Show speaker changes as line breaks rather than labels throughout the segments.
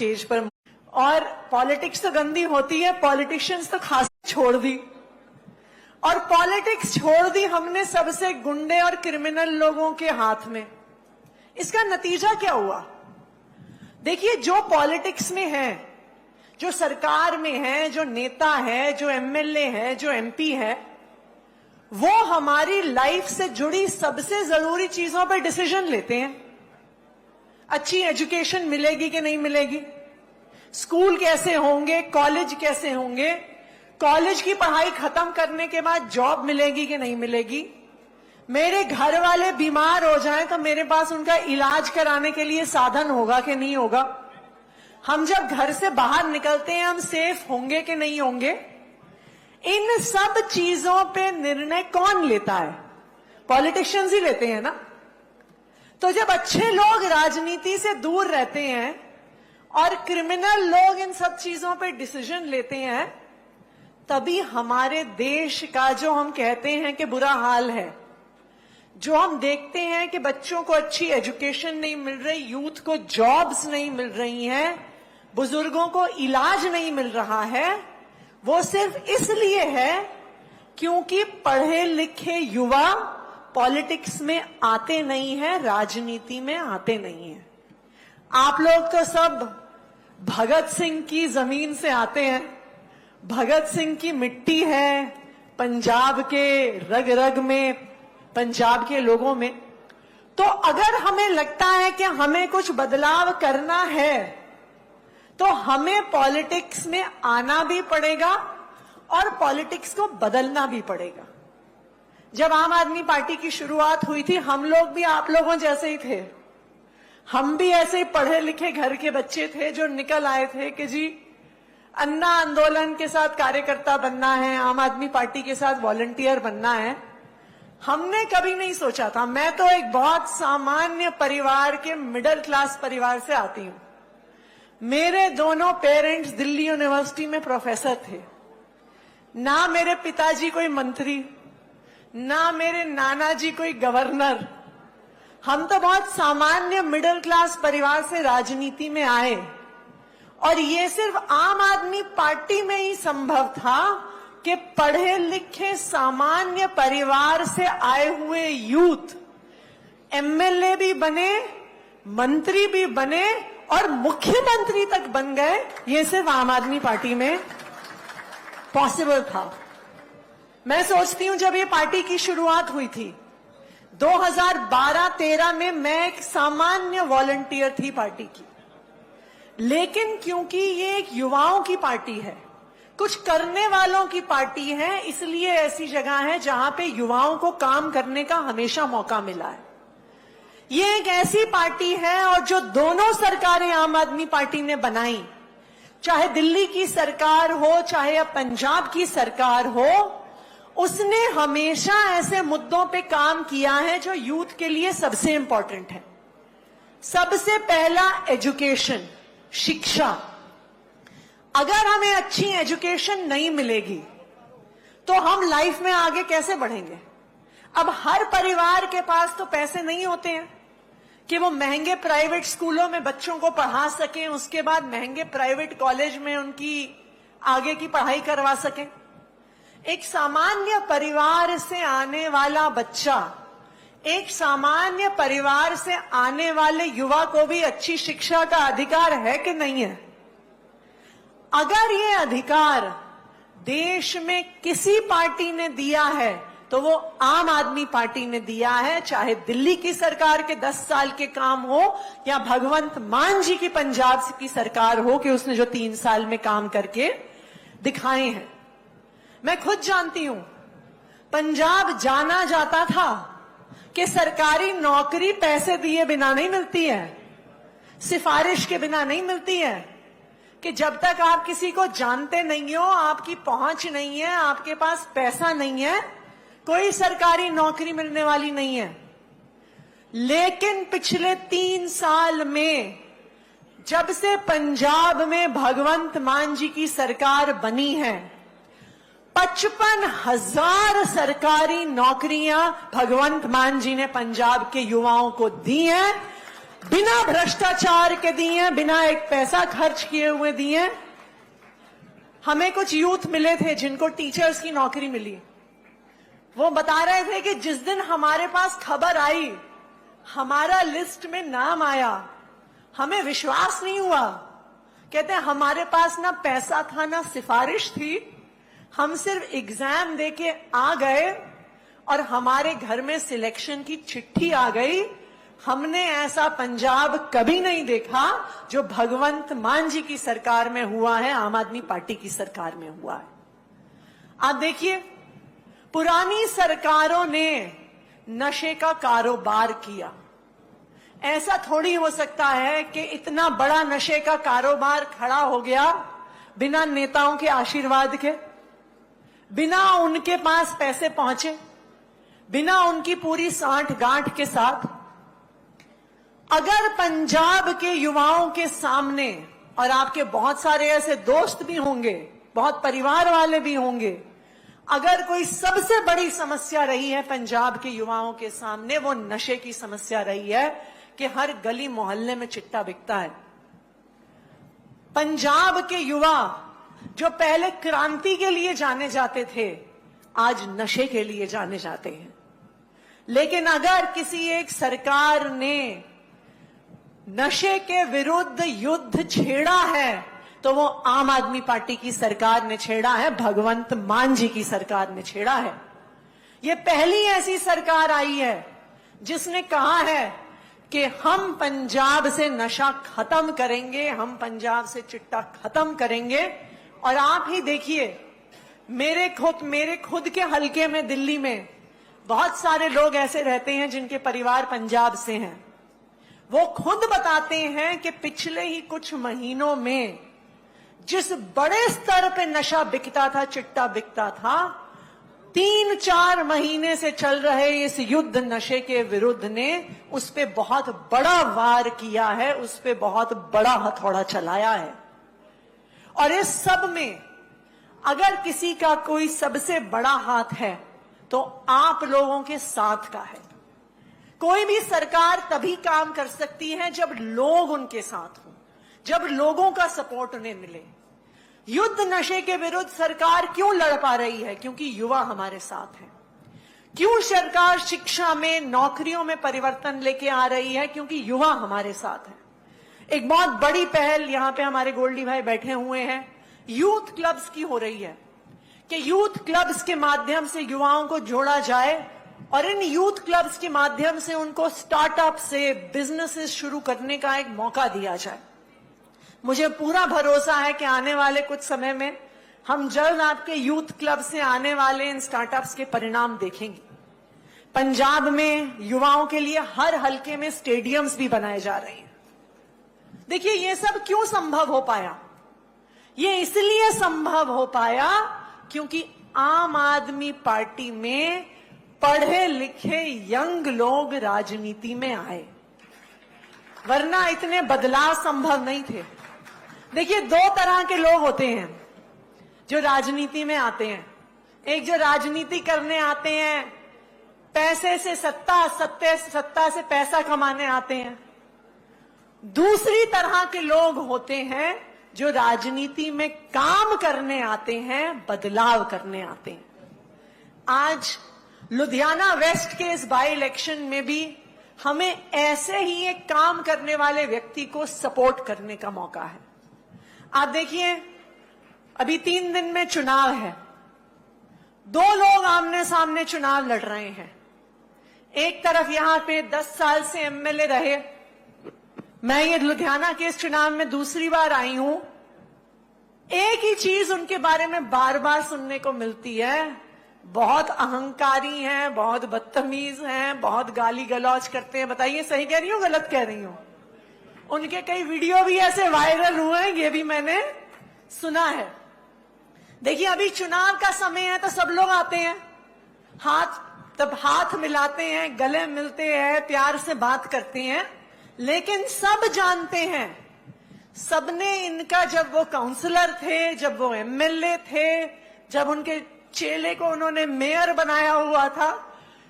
Stage पर। और politics तो गंदी होती है, पॉलिटिशियंस तो खास छोड़ दी, और पॉलिटिक्स छोड़ दी हमने सबसे गुंडे और क्रिमिनल लोगों के हाथ में। इसका नतीजा क्या हुआ? देखिए, जो पॉलिटिक्स में है, जो सरकार में है, जो नेता है, जो एमएलए है, जो एमपी है, वो हमारी लाइफ से जुड़ी सबसे जरूरी चीजों पर डिसीजन लेते हैं। अच्छी एजुकेशन मिलेगी कि नहीं मिलेगी, स्कूल कैसे होंगे, कॉलेज कैसे होंगे, कॉलेज की पढ़ाई खत्म करने के बाद जॉब मिलेगी कि नहीं मिलेगी, मेरे घर वाले बीमार हो जाएं तो मेरे पास उनका इलाज कराने के लिए साधन होगा कि नहीं होगा, हम जब घर से बाहर निकलते हैं हम सेफ होंगे कि नहीं होंगे। इन सब चीजों पे निर्णय कौन लेता है? पॉलिटिशियंस ही लेते हैं ना। तो जब अच्छे लोग राजनीति से दूर रहते हैं और क्रिमिनल लोग इन सब चीजों पे डिसीजन लेते हैं, तभी हमारे देश का जो हम कहते हैं कि बुरा हाल है, जो हम देखते हैं कि बच्चों को अच्छी एजुकेशन नहीं मिल रही, यूथ को जॉब्स नहीं मिल रही हैं, बुजुर्गों को इलाज नहीं मिल रहा है, वो सिर्फ इसलिए है क्योंकि पढ़े लिखे युवा पॉलिटिक्स में आते नहीं हैं, राजनीति में आते नहीं हैं। आप लोग तो सब भगत सिंह की जमीन से आते हैं, भगत सिंह की मिट्टी है पंजाब के रग रग में, पंजाब के लोगों में। तो अगर हमें लगता है कि हमें कुछ बदलाव करना है तो हमें पॉलिटिक्स में आना भी पड़ेगा और पॉलिटिक्स को बदलना भी पड़ेगा। जब आम आदमी पार्टी की शुरुआत हुई थी, हम लोग भी आप लोगों जैसे ही थे, हम भी ऐसे ही पढ़े लिखे घर के बच्चे थे जो निकल आए थे कि जी अन्ना आंदोलन के साथ कार्यकर्ता बनना है, आम आदमी पार्टी के साथ वॉलंटियर बनना है। हमने कभी नहीं सोचा था। मैं तो एक बहुत सामान्य परिवार के मिडिल क्लास परिवार से आती हूं। मेरे दोनों पेरेंट्स दिल्ली यूनिवर्सिटी में प्रोफेसर थे। ना मेरे पिताजी कोई मंत्री, ना मेरे नाना जी कोई गवर्नर। हम तो बहुत सामान्य मिडिल क्लास परिवार से राजनीति में आए, और ये सिर्फ आम आदमी पार्टी में ही संभव था कि पढ़े लिखे सामान्य परिवार से आए हुए यूथ एमएलए भी बने, मंत्री भी बने और मुख्यमंत्री तक बन गए। ये सिर्फ आम आदमी पार्टी में पॉसिबल था। मैं सोचती हूं, जब ये पार्टी की शुरुआत हुई थी 2012-13 में, मैं एक सामान्य वॉलंटियर थी पार्टी की, लेकिन क्योंकि ये एक युवाओं की पार्टी है, कुछ करने वालों की पार्टी है, इसलिए ऐसी जगह है जहां पे युवाओं को काम करने का हमेशा मौका मिला है। ये एक ऐसी पार्टी है, और जो दोनों सरकारें आम आदमी पार्टी ने बनाई, चाहे दिल्ली की सरकार हो चाहे अब पंजाब की सरकार हो, उसने हमेशा ऐसे मुद्दों पे काम किया है जो यूथ के लिए सबसे इंपॉर्टेंट है। सबसे पहला एजुकेशन, शिक्षा। अगर हमें अच्छी एजुकेशन नहीं मिलेगी तो हम लाइफ में आगे कैसे बढ़ेंगे? अब हर परिवार के पास तो पैसे नहीं होते हैं कि वो महंगे प्राइवेट स्कूलों में बच्चों को पढ़ा सकें, उसके बाद महंगे प्राइवेट कॉलेज में उनकी आगे की पढ़ाई करवा सकें। एक सामान्य परिवार से आने वाला बच्चा, एक सामान्य परिवार से आने वाले युवा को भी अच्छी शिक्षा का अधिकार है कि नहीं है? अगर ये अधिकार देश में किसी पार्टी ने दिया है तो वो आम आदमी पार्टी ने दिया है, चाहे दिल्ली की सरकार के 10 साल के काम हो या भगवंत मान जी की पंजाब की सरकार हो कि उसने जो 3 साल में काम करके दिखाए हैं। मैं खुद जानती हूं, पंजाब जाना जाता था कि सरकारी नौकरी पैसे दिए बिना नहीं मिलती है, सिफारिश के बिना नहीं मिलती है, कि जब तक आप किसी को जानते नहीं हो, आपकी पहुंच नहीं है, आपके पास पैसा नहीं है, कोई सरकारी नौकरी मिलने वाली नहीं है। लेकिन पिछले 3 साल में, जब से पंजाब में भगवंत मान जी की सरकार बनी है, 55,000 सरकारी नौकरियां भगवंत मान जी ने पंजाब के युवाओं को दी हैं। बिना भ्रष्टाचार के दिए, बिना एक पैसा खर्च किए हुए दिए। हमें कुछ यूथ मिले थे जिनको टीचर्स की नौकरी मिली। वो बता रहे थे कि जिस दिन हमारे पास खबर आई, हमारा लिस्ट में नाम आया, हमें विश्वास नहीं हुआ। कहते हैं हमारे पास ना पैसा था ना सिफारिश थी, हम सिर्फ एग्जाम देके आ गए और हमारे घर में सिलेक्शन की चिट्ठी आ गई। हमने ऐसा पंजाब कभी नहीं देखा जो भगवंत मान जी की सरकार में हुआ है, आम आदमी पार्टी की सरकार में हुआ है। आप देखिए, पुरानी सरकारों ने नशे का कारोबार किया। ऐसा थोड़ी हो सकता है कि इतना बड़ा नशे का कारोबार खड़ा हो गया बिना नेताओं के आशीर्वाद के, बिना उनके पास पैसे पहुंचे, बिना उनकी पूरी सांठ गांठ के साथ। अगर पंजाब के युवाओं के सामने, और आपके बहुत सारे ऐसे दोस्त भी होंगे, बहुत परिवार वाले भी होंगे, अगर कोई सबसे बड़ी समस्या रही है पंजाब के युवाओं के सामने, वो नशे की समस्या रही है कि हर गली मोहल्ले में चिट्टा बिकता है। पंजाब के युवा जो पहले क्रांति के लिए जाने जाते थे, आज नशे के लिए जाने जाते हैं। लेकिन अगर किसी एक सरकार ने नशे के विरुद्ध युद्ध छेड़ा है तो वो आम आदमी पार्टी की सरकार ने छेड़ा है, भगवंत मान जी की सरकार ने छेड़ा है। ये पहली ऐसी सरकार आई है जिसने कहा है कि हम पंजाब से नशा खत्म करेंगे, हम पंजाब से चिट्टा खत्म करेंगे। और आप ही देखिए, मेरे खुद के हलके में दिल्ली में बहुत सारे लोग ऐसे रहते हैं जिनके परिवार पंजाब से हैं। वो खुद बताते हैं कि पिछले ही कुछ महीनों में जिस बड़े स्तर पे नशा बिकता था, चिट्टा बिकता था, 3-4 महीने से चल रहे इस युद्ध नशे के विरुद्ध ने उस पे बहुत बड़ा वार किया है, उस पे बहुत बड़ा हथौड़ा चलाया है। और इस सब में अगर किसी का कोई सबसे बड़ा हाथ है तो आप लोगों के साथ का है। कोई भी सरकार तभी काम कर सकती है जब लोग उनके साथ हों, जब लोगों का सपोर्ट उन्हें मिले। युद्ध नशे के विरुद्ध सरकार क्यों लड़ पा रही है? क्योंकि युवा हमारे साथ हैं। क्यों सरकार शिक्षा में, नौकरियों में परिवर्तन लेके आ रही है? क्योंकि युवा हमारे साथ हैं। एक बहुत बड़ी पहल यहां पे हमारे गोल्डी भाई बैठे हुए हैं, यूथ क्लब्स की हो रही है कि यूथ क्लब्स के माध्यम से युवाओं को जोड़ा जाए और इन यूथ क्लब्स के माध्यम से उनको स्टार्टअप से बिजनेसेस शुरू करने का एक मौका दिया जाए। मुझे पूरा भरोसा है कि आने वाले कुछ समय में हम जल्द आपके यूथ क्लब से आने वाले इन स्टार्टअप्स के परिणाम देखेंगे। पंजाब में युवाओं के लिए हर हलके में स्टेडियम्स भी बनाए जा रहे हैं। देखिए, ये सब क्यों संभव हो पाया? ये इसलिए संभव हो पाया क्योंकि आम आदमी पार्टी में पढ़े लिखे यंग लोग राजनीति में आए, वरना इतने बदलाव संभव नहीं थे। देखिए, 2 तरह के लोग होते हैं जो राजनीति में आते हैं। एक जो राजनीति करने आते हैं, पैसे से सत्ता से पैसा कमाने आते हैं। दूसरी तरह के लोग होते हैं जो राजनीति में काम करने आते हैं, बदलाव करने आते हैं। आज लुधियाना वेस्ट के इस बाई इलेक्शन में भी हमें ऐसे ही एक काम करने वाले व्यक्ति को सपोर्ट करने का मौका है। आप देखिए, अभी 3 दिन में चुनाव है। 2 लोग आमने सामने चुनाव लड़ रहे हैं। एक तरफ यहां पे 10 साल से एमएलए रहे, मैं ये लुधियाना के इस चुनाव में दूसरी बार आई हूं। एक ही चीज उनके बारे में बार बार सुनने को मिलती है, बहुत अहंकारी हैं, बहुत बदतमीज हैं, बहुत गाली गलौज करते हैं। बताइए, सही कह रही हूं गलत कह रही हूं? उनके कई वीडियो भी ऐसे वायरल हुए हैं, ये भी मैंने सुना है। देखिए, अभी चुनाव का समय है तो सब लोग आते हैं, हाथ मिलाते हैं, गले मिलते हैं, प्यार से बात करते हैं। लेकिन सब जानते हैं, सबने इनका, जब वो काउंसलर थे, जब वो एमएलए थे, जब उनके चेले को उन्होंने मेयर बनाया हुआ था,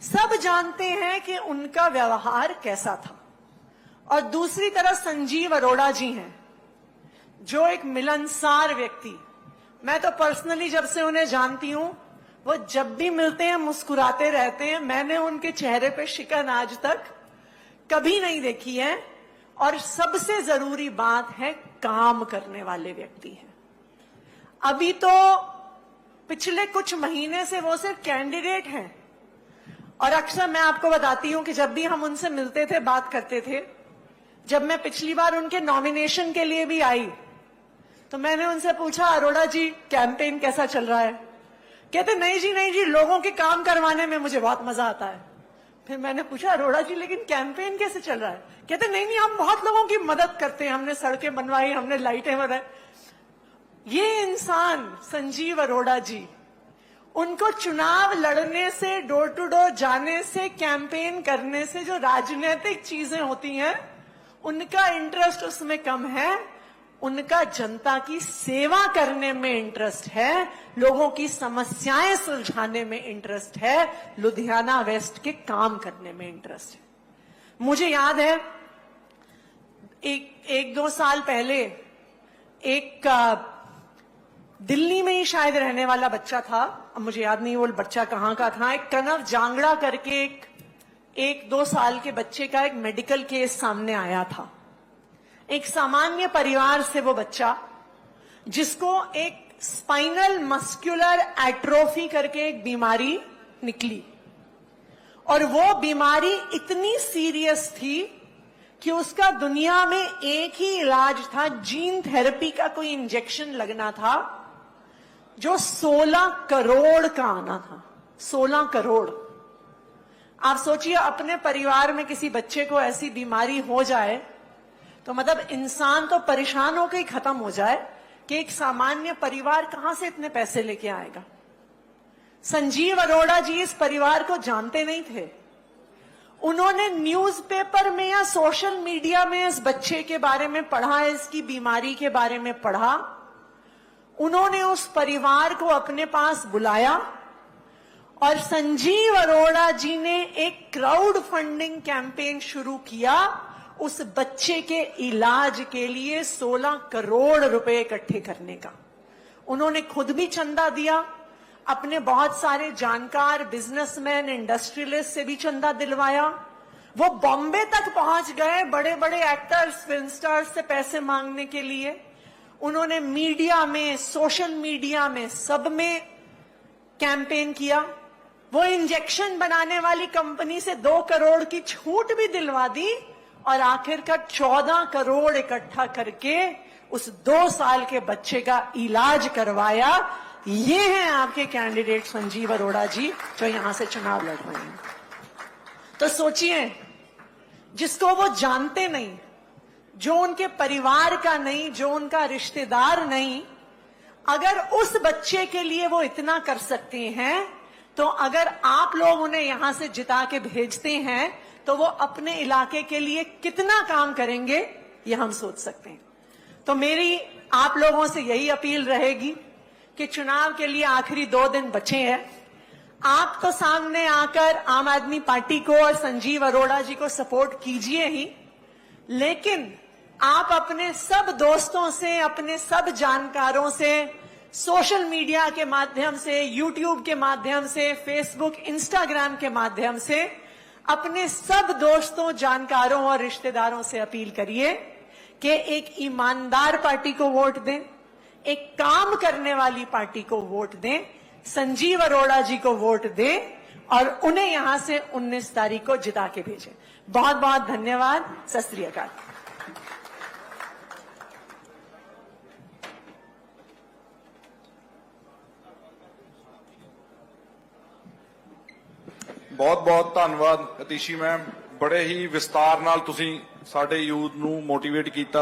सब जानते हैं कि उनका व्यवहार कैसा था। और दूसरी तरफ संजीव अरोड़ा जी हैं, जो एक मिलनसार व्यक्ति, मैं तो पर्सनली जब से उन्हें जानती हूं, वो जब भी मिलते हैं मुस्कुराते रहते हैं। मैंने उनके चेहरे पे शिकन आज तक कभी नहीं देखी है। और सबसे जरूरी बात है, काम करने वाले व्यक्ति हैं। अभी तो पिछले कुछ महीने से वो सिर्फ कैंडिडेट हैं, और अक्सर मैं आपको बताती हूं कि जब भी हम उनसे मिलते थे, बात करते थे, जब मैं पिछली बार उनके नॉमिनेशन के लिए भी आई तो मैंने उनसे पूछा, अरोड़ा जी कैंपेन कैसा चल रहा है? कहते नहीं जी, लोगों के काम करवाने में मुझे बहुत मजा आता है। फिर मैंने पूछा, अरोड़ा जी लेकिन कैंपेन कैसे चल रहा है? कहते नहीं, हम बहुत लोगों की मदद करते हैं, हमने सड़कें बनवाई, हमने लाइटें बनाई। ये इंसान संजीव अरोड़ा जी, उनको चुनाव लड़ने से, डोर टू डोर जाने से, कैंपेन करने से जो राजनीतिक चीजें होती हैं, उनका इंटरेस्ट उसमें कम है। उनका जनता की सेवा करने में इंटरेस्ट है, लोगों की समस्याएं सुलझाने में इंटरेस्ट है, लुधियाना वेस्ट के काम करने में इंटरेस्ट है। मुझे याद है एक दो साल पहले एक दिल्ली में ही शायद रहने वाला बच्चा था, अब मुझे याद नहीं वो बच्चा कहाँ का था, एक कनव जांगड़ा करके एक 2 साल के बच्चे का एक मेडिकल केस सामने आया था। एक सामान्य परिवार से वो बच्चा, जिसको एक स्पाइनल मस्कुलर एट्रोफी करके एक बीमारी निकली, और वो बीमारी इतनी सीरियस थी कि उसका दुनिया में एक ही इलाज था, जीन थेरेपी का कोई इंजेक्शन लगना था, जो 16 करोड़ का आना था। 16 करोड़। आप सोचिए, अपने परिवार में किसी बच्चे को ऐसी बीमारी हो जाए तो मतलब इंसान तो परेशान होकर ही खत्म हो जाए कि एक सामान्य परिवार कहां से इतने पैसे लेके आएगा। संजीव अरोड़ा जी इस परिवार को जानते नहीं थे। उन्होंने न्यूज़पेपर में या सोशल मीडिया में इस बच्चे के बारे में पढ़ा, इसकी बीमारी के बारे में पढ़ा। उन्होंने उस परिवार को अपने पास बुलाया और संजीव अरोड़ा जी ने एक क्राउड फंडिंग कैंपेन शुरू किया उस बच्चे के इलाज के लिए 16 करोड़ रुपए इकट्ठे करने का। उन्होंने खुद भी चंदा दिया, अपने बहुत सारे जानकार बिजनेसमैन, इंडस्ट्रियलिस्ट से भी चंदा दिलवाया। वो बॉम्बे तक पहुंच गए बड़े बड़े एक्टर्स, फिल्म स्टार्स से पैसे मांगने के लिए। उन्होंने मीडिया में, सोशल मीडिया में, सब में कैंपेन किया। वो इंजेक्शन बनाने वाली कंपनी से 2 करोड़ की छूट भी दिलवा दी और आखिरकार 14 करोड़ इकट्ठा करके उस 2 साल के बच्चे का इलाज करवाया। ये हैं आपके कैंडिडेट संजीव अरोड़ा जी, जो यहां से चुनाव लड़ रहे हैं। तो सोचिए, जिसको वो जानते नहीं, जो उनके परिवार का नहीं, जो उनका रिश्तेदार नहीं, अगर उस बच्चे के लिए वो इतना कर सकते हैं, तो अगर आप लोग उन्हें यहां से जिता के भेजते हैं तो वो अपने इलाके के लिए कितना काम करेंगे, ये हम सोच सकते हैं। तो मेरी आप लोगों से यही अपील रहेगी कि चुनाव के लिए आखिरी 2 दिन बचे हैं। आप तो सामने आकर आम आदमी पार्टी को और संजीव अरोड़ा जी को सपोर्ट कीजिए ही, लेकिन आप अपने सब दोस्तों से, अपने सब जानकारों से, सोशल मीडिया के माध्यम से, यूट्यूब के माध्यम से, फेसबुक, इंस्टाग्राम के माध्यम से अपने सब दोस्तों, जानकारों और रिश्तेदारों से अपील करिए कि एक ईमानदार पार्टी को वोट दें, एक काम करने वाली पार्टी को वोट दें, संजीव अरोड़ा जी को वोट दें और उन्हें यहां से 19 तारीख को जिता के भेजें। बहुत बहुत धन्यवाद। सत श्री अकाल।
बहुत बहुत धन्यवाद अतिशी मैम, बड़े ही विस्तार नाल तुसीं साडे यूथ नूं मोटिवेट कीता।